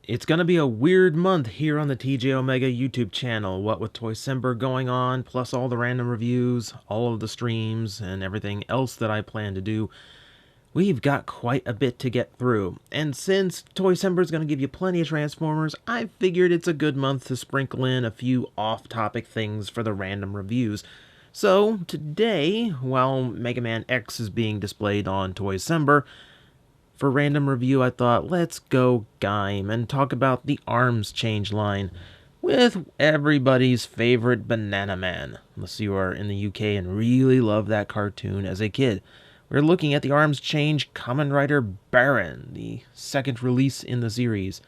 It's going to be a weird month here on the TJOmega YouTube channel, what with Toycember going on, plus all the random reviews, all of the streams, and everything else that I plan to do. We've got quite a bit to get through, and since Toycember is going to give you plenty of Transformers, I figured it's a good month to sprinkle in a few off-topic things for the random reviews. So, today, while Mega Man X is being displayed on Toycember, for random review, I thought, let's go Gaim and talk about the arms change line with everybody's favorite Banana Man, unless you are in the UK and really love that cartoon as a kid. We're looking at the arms change Kamen Rider Baron, the second release in the series.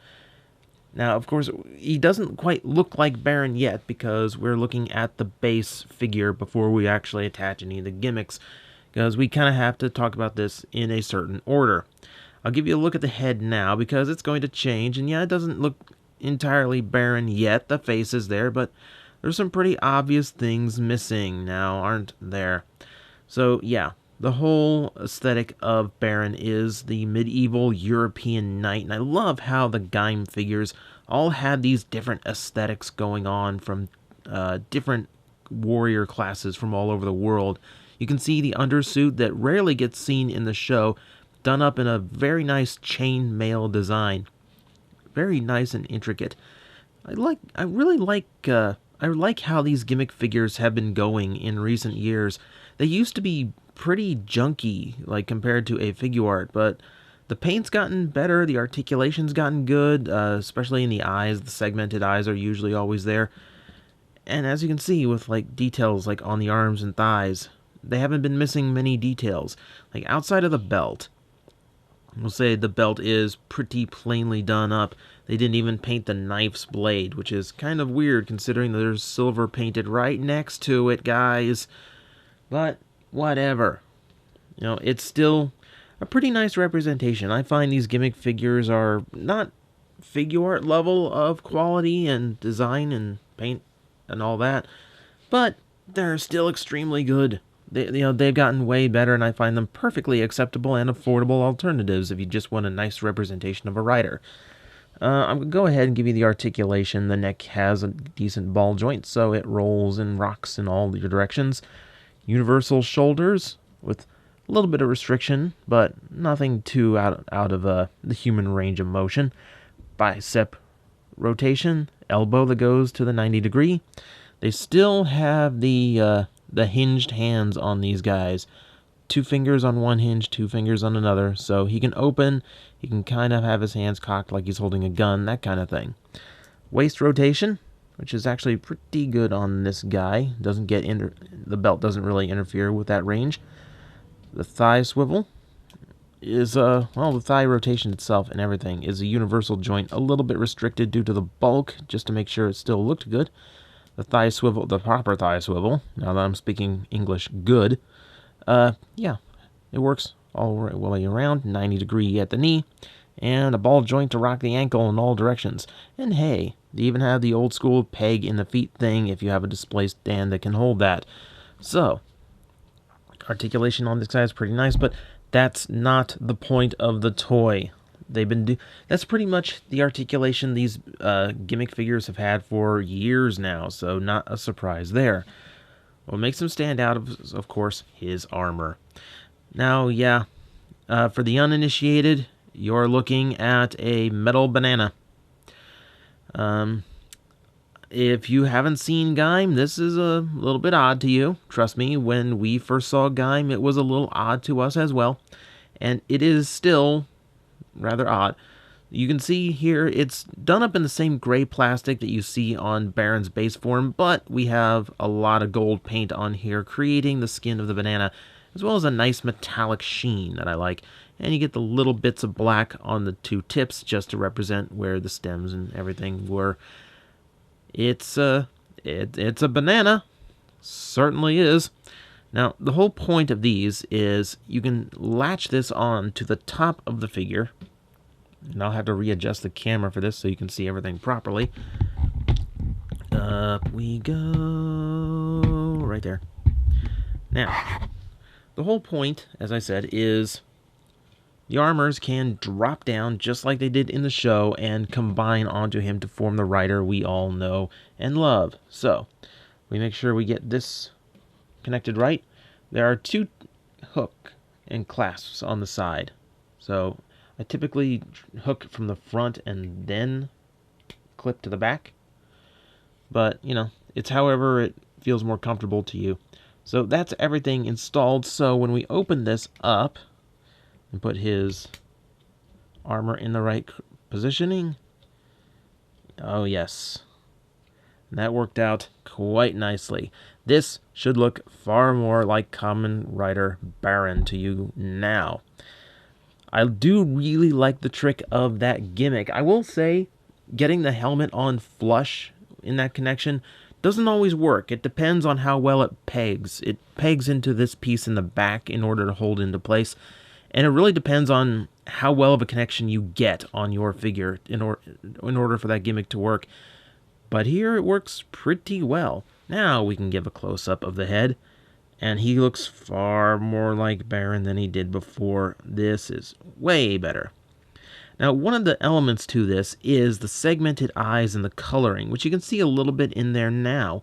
Now, of course, he doesn't quite look like Baron yet because we're looking at the base figure before we actually attach any of the gimmicks, because we kind of have to talk about this in a certain order. I'll give you a look at the head now because it's going to change, and yeah, it doesn't look entirely Baron yet. The face is there, but there's some pretty obvious things missing now, aren't there? So yeah, the whole aesthetic of Baron is the medieval European knight, and I love how the Gaim figures all had these different aesthetics going on from different warrior classes from all over the world. You can see the undersuit that rarely gets seen in the show, done up in a very nice chainmail design. Very nice and intricate. I like how these gimmick figures have been going in recent years. They used to be pretty junky, like compared to a Figuart, but the paint's gotten better, the articulation's gotten good, especially in the eyes. The segmented eyes are usually always there. And as you can see with like details like on the arms and thighs, they haven't been missing many details. Like outside of the belt, we'll say the belt is pretty plainly done up. They didn't even paint the knife's blade, which is kind of weird considering there's silver painted right next to it, guys. But whatever. You know, it's still a pretty nice representation. I find these gimmick figures are not Figuart level of quality and design and paint and all that, but they're still extremely good. They've gotten way better, and I find them perfectly acceptable and affordable alternatives if you just want a nice representation of a rider. I'm going to go ahead and give you the articulation. The neck has a decent ball joint, so it rolls and rocks in all your directions. Universal shoulders with a little bit of restriction, but nothing too out of the human range of motion. Bicep rotation, elbow that goes to the 90 degree. They still have the hinged hands on these guys. 2 fingers on one hinge, 2 fingers on another, so he can open, he can kind of have his hands cocked like he's holding a gun, that kind of thing. Waist rotation, which is actually pretty good on this guy. The belt doesn't really interfere with that range. The thigh swivel is, the thigh rotation itself and everything is a universal joint, a little bit restricted due to the bulk, just to make sure it still looked good. The thigh swivel, the proper thigh swivel, now that I'm speaking English good, yeah, it works all the way around, 90 degree at the knee, and a ball joint to rock the ankle in all directions. And hey, they even have the old school peg in the feet thing if you have a display stand that can hold that. So, articulation on this guy is pretty nice, but that's not the point of the toy. That's pretty much the articulation these gimmick figures have had for years now, so not a surprise there. What makes him stand out is, of course, his armor. Now, yeah, for the uninitiated, you're looking at a metal banana. If you haven't seen Gaim, this is a little bit odd to you. Trust me, when we first saw Gaim, it was a little odd to us as well. And it is still rather odd. You can see here it's done up in the same gray plastic that you see on Baron's base form, but we have a lot of gold paint on here creating the skin of the banana, as well as a nice metallic sheen that I like. And you get the little bits of black on the 2 tips just to represent where the stems and everything were. It's a banana. Certainly is. Now, the whole point of these is you can latch this on to the top of the figure. And I'll have to readjust the camera for this so you can see everything properly. Up we go. Right there. Now, the whole point, as I said, is the armors can drop down just like they did in the show and combine onto him to form the rider we all know and love. So, we make sure we get this connected right. There are 2 hook and clasps on the side. So, I typically hook from the front and then clip to the back. But, it's however it feels more comfortable to you. So that's everything installed. So when we open this up and put his armor in the right positioning, oh yes, and that worked out quite nicely. This should look far more like Kamen Rider Baron to you now. I do really like the trick of that gimmick. I will say, getting the helmet on flush in that connection doesn't always work. It depends on how well it pegs. It pegs into this piece in the back in order to hold into place. And it really depends on how well of a connection you get on your figure in order for that gimmick to work. But here it works pretty well. Now we can give a close-up of the head. And he looks far more like Baron than he did before. This is way better. Now, one of the elements to this is the segmented eyes and the coloring, which you can see a little bit in there now.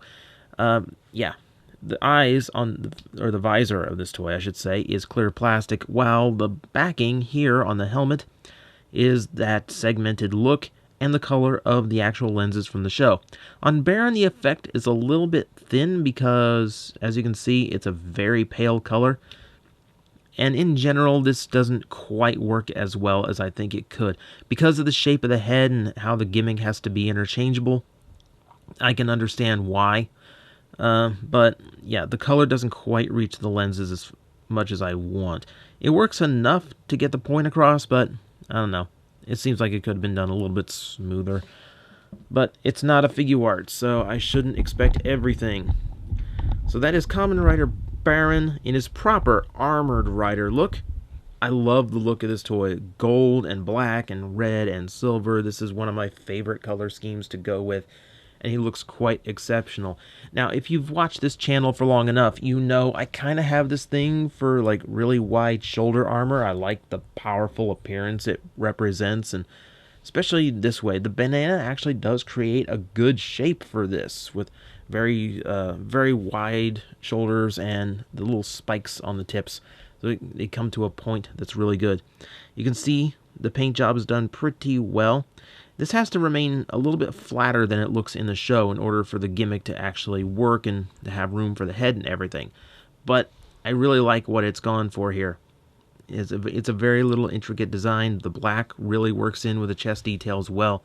Yeah, the eyes or the visor of this toy, I should say, is clear plastic, while the backing here on the helmet is that segmented look and the color of the actual lenses from the show. On Baron, the effect is a little bit thin because, as you can see, it's a very pale color. And in general, this doesn't quite work as well as I think it could. Because of the shape of the head and how the gimmick has to be interchangeable, I can understand why. But yeah, the color doesn't quite reach the lenses as much as I want. It works enough to get the point across, but I don't know. It seems like it could have been done a little bit smoother. But it's not a figure art, so I shouldn't expect everything. So that is Kamen Rider Baron in his proper armored rider look. I love the look of this toy. Gold and black and red and silver. This is one of my favorite color schemes to go with. And he looks quite exceptional. Now, if you've watched this channel for long enough, you know I kind of have this thing for like really wide shoulder armor. I like the powerful appearance it represents, and especially this way. The banana actually does create a good shape for this with very wide shoulders and the little spikes on the tips. So they come to a point that's really good. You can see the paint job is done pretty well. This has to remain a little bit flatter than it looks in the show in order for the gimmick to actually work and to have room for the head and everything. But I really like what it's gone for here. It's a very little intricate design. The black really works in with the chest details well.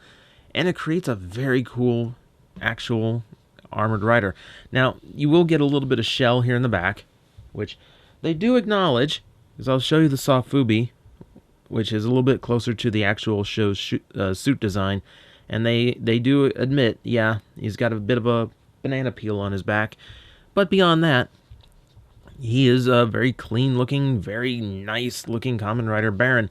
And it creates a very cool actual armored rider. Now, you will get a little bit of shell here in the back, which they do acknowledge, because I'll show you the Sofubi, which is a little bit closer to the actual show's suit design, and they do admit, yeah, he's got a bit of a banana peel on his back, but beyond that, he is a very clean-looking, very nice-looking Kamen Rider Baron.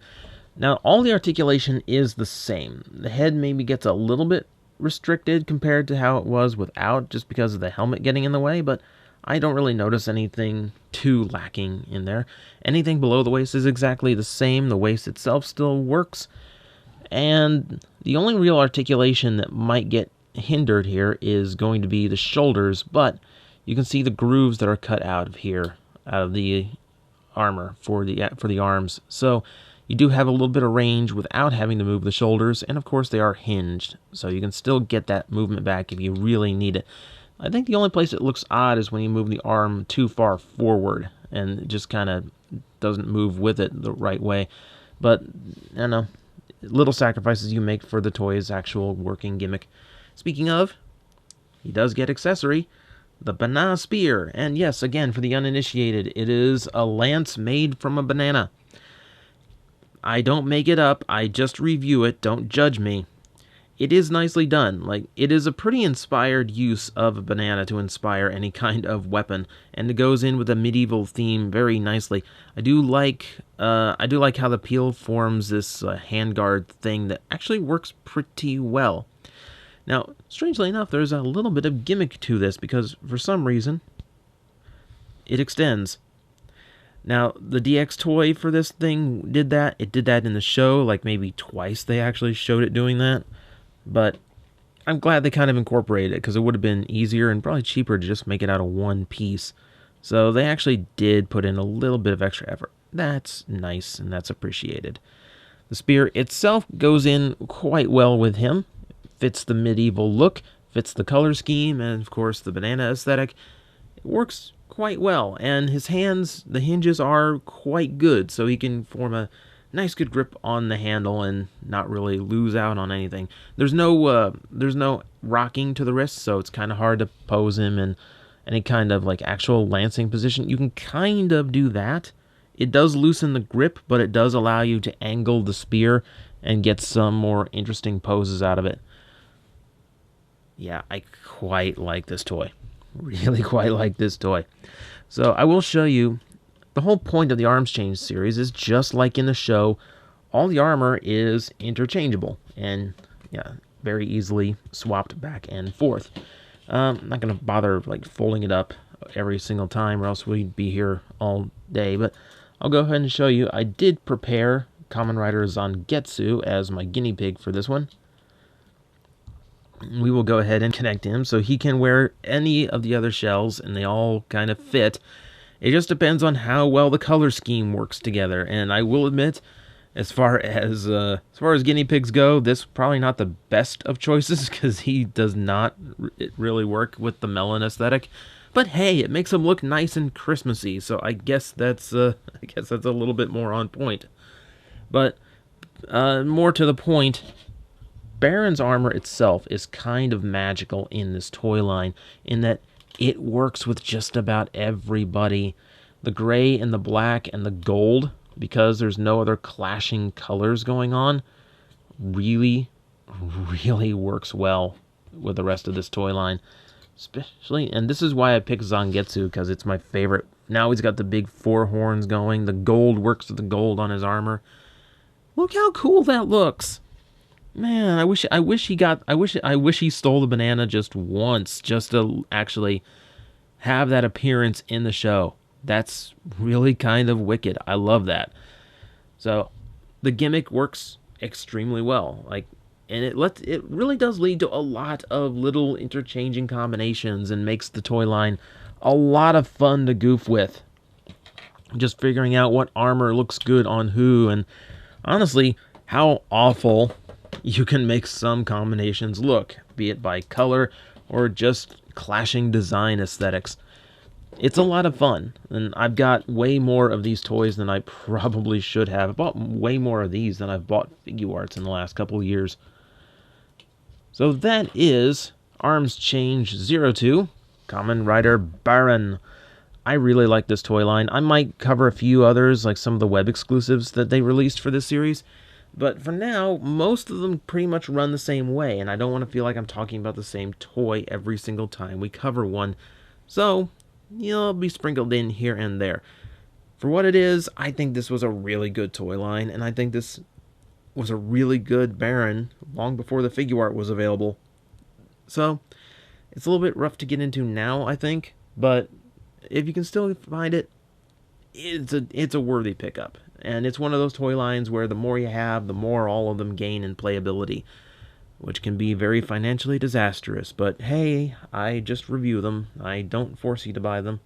Now, all the articulation is the same. The head maybe gets a little bit restricted compared to how it was without, just because of the helmet getting in the way, but I don't really notice anything too lacking in there. Anything below the waist is exactly the same. The waist itself still works. And the only real articulation that might get hindered here is going to be the shoulders, but you can see the grooves that are cut out of here, out of the armor for the arms. So you do have a little bit of range without having to move the shoulders, and of course they are hinged, so you can still get that movement back if you really need it. I think the only place it looks odd is when you move the arm too far forward, and it just kind of doesn't move with it the right way. But, I don't know, little sacrifices you make for the toy's actual working gimmick. Speaking of, he does get accessory, the banana spear. And yes, again, for the uninitiated, it is a lance made from a banana. I don't make it up, I just review it, don't judge me. It is nicely done. Like, it is a pretty inspired use of a banana to inspire any kind of weapon, and it goes in with a medieval theme very nicely. I do like how the peel forms this handguard thing that actually works pretty well. Now, strangely enough, there's a little bit of gimmick to this because for some reason it extends. Now, the DX toy for this thing did that. It did that in the show, like maybe twice they actually showed it doing that. But I'm glad they kind of incorporated it because it would have been easier and probably cheaper to just make it out of one piece. So they actually did put in a little bit of extra effort. That's nice and that's appreciated. The spear itself goes in quite well with him. Fits the medieval look, fits the color scheme, and of course the banana aesthetic. It works quite well, and his hands, the hinges are quite good, so he can form a nice good grip on the handle and not really lose out on anything. There's no rocking to the wrist, so it's kind of hard to pose him in any kind of like actual lancing position. You can kind of do that. It does loosen the grip, but it does allow you to angle the spear and get some more interesting poses out of it. Yeah, I quite like this toy. Really quite like this toy. So I will show you, the whole point of the Arms Change series is just like in the show, all the armor is interchangeable and yeah, very easily swapped back and forth. I'm not going to bother like folding it up every single time or else we'd be here all day, but I'll go ahead and show you. I did prepare Kamen Rider Zangetsu as my guinea pig for this one. We will go ahead and connect him so he can wear any of the other shells and they all kind of fit. It just depends on how well the color scheme works together, and I will admit, as far as guinea pigs go, this is probably not the best of choices because he does not really work with the melon aesthetic. But hey, it makes him look nice and Christmassy, so I guess that's a little bit more on point. But more to the point, Baron's armor itself is kind of magical in this toy line in that it works with just about everybody. The gray and the black and the gold, because there's no other clashing colors going on, really works well with the rest of this toy line. Especially, and this is why I picked Zangetsu, because it's my favorite. Now he's got the big four horns going. The gold works with the gold on his armor. Look how cool that looks. Man, I wish he stole the banana just once, just to actually have that appearance in the show. That's really kind of wicked. I love that. So, the gimmick works extremely well. And it really does lead to a lot of little interchanging combinations and makes the toy line a lot of fun to goof with. Just figuring out what armor looks good on who, and honestly, how awful you can make some combinations look, be it by color or just clashing design aesthetics. It's a lot of fun, and I've got way more of these toys than I probably should have. I bought way more of these than I've bought Figuarts in the last couple of years. So that is Arms Change 02, Kamen Rider Baron. I really like this toy line. I might cover a few others, like some of the web exclusives that they released for this series. But for now, most of them pretty much run the same way, and I don't want to feel like I'm talking about the same toy every single time we cover one. So, it'll be sprinkled in here and there. For what it is, I think this was a really good toy line, and I think this was a really good Baron long before the figure art was available. So, it's a little bit rough to get into now, I think, but if you can still find it, it's a worthy pickup. And it's one of those toy lines where the more you have, the more all of them gain in playability, which can be very financially disastrous. But hey, I just review them. I don't force you to buy them.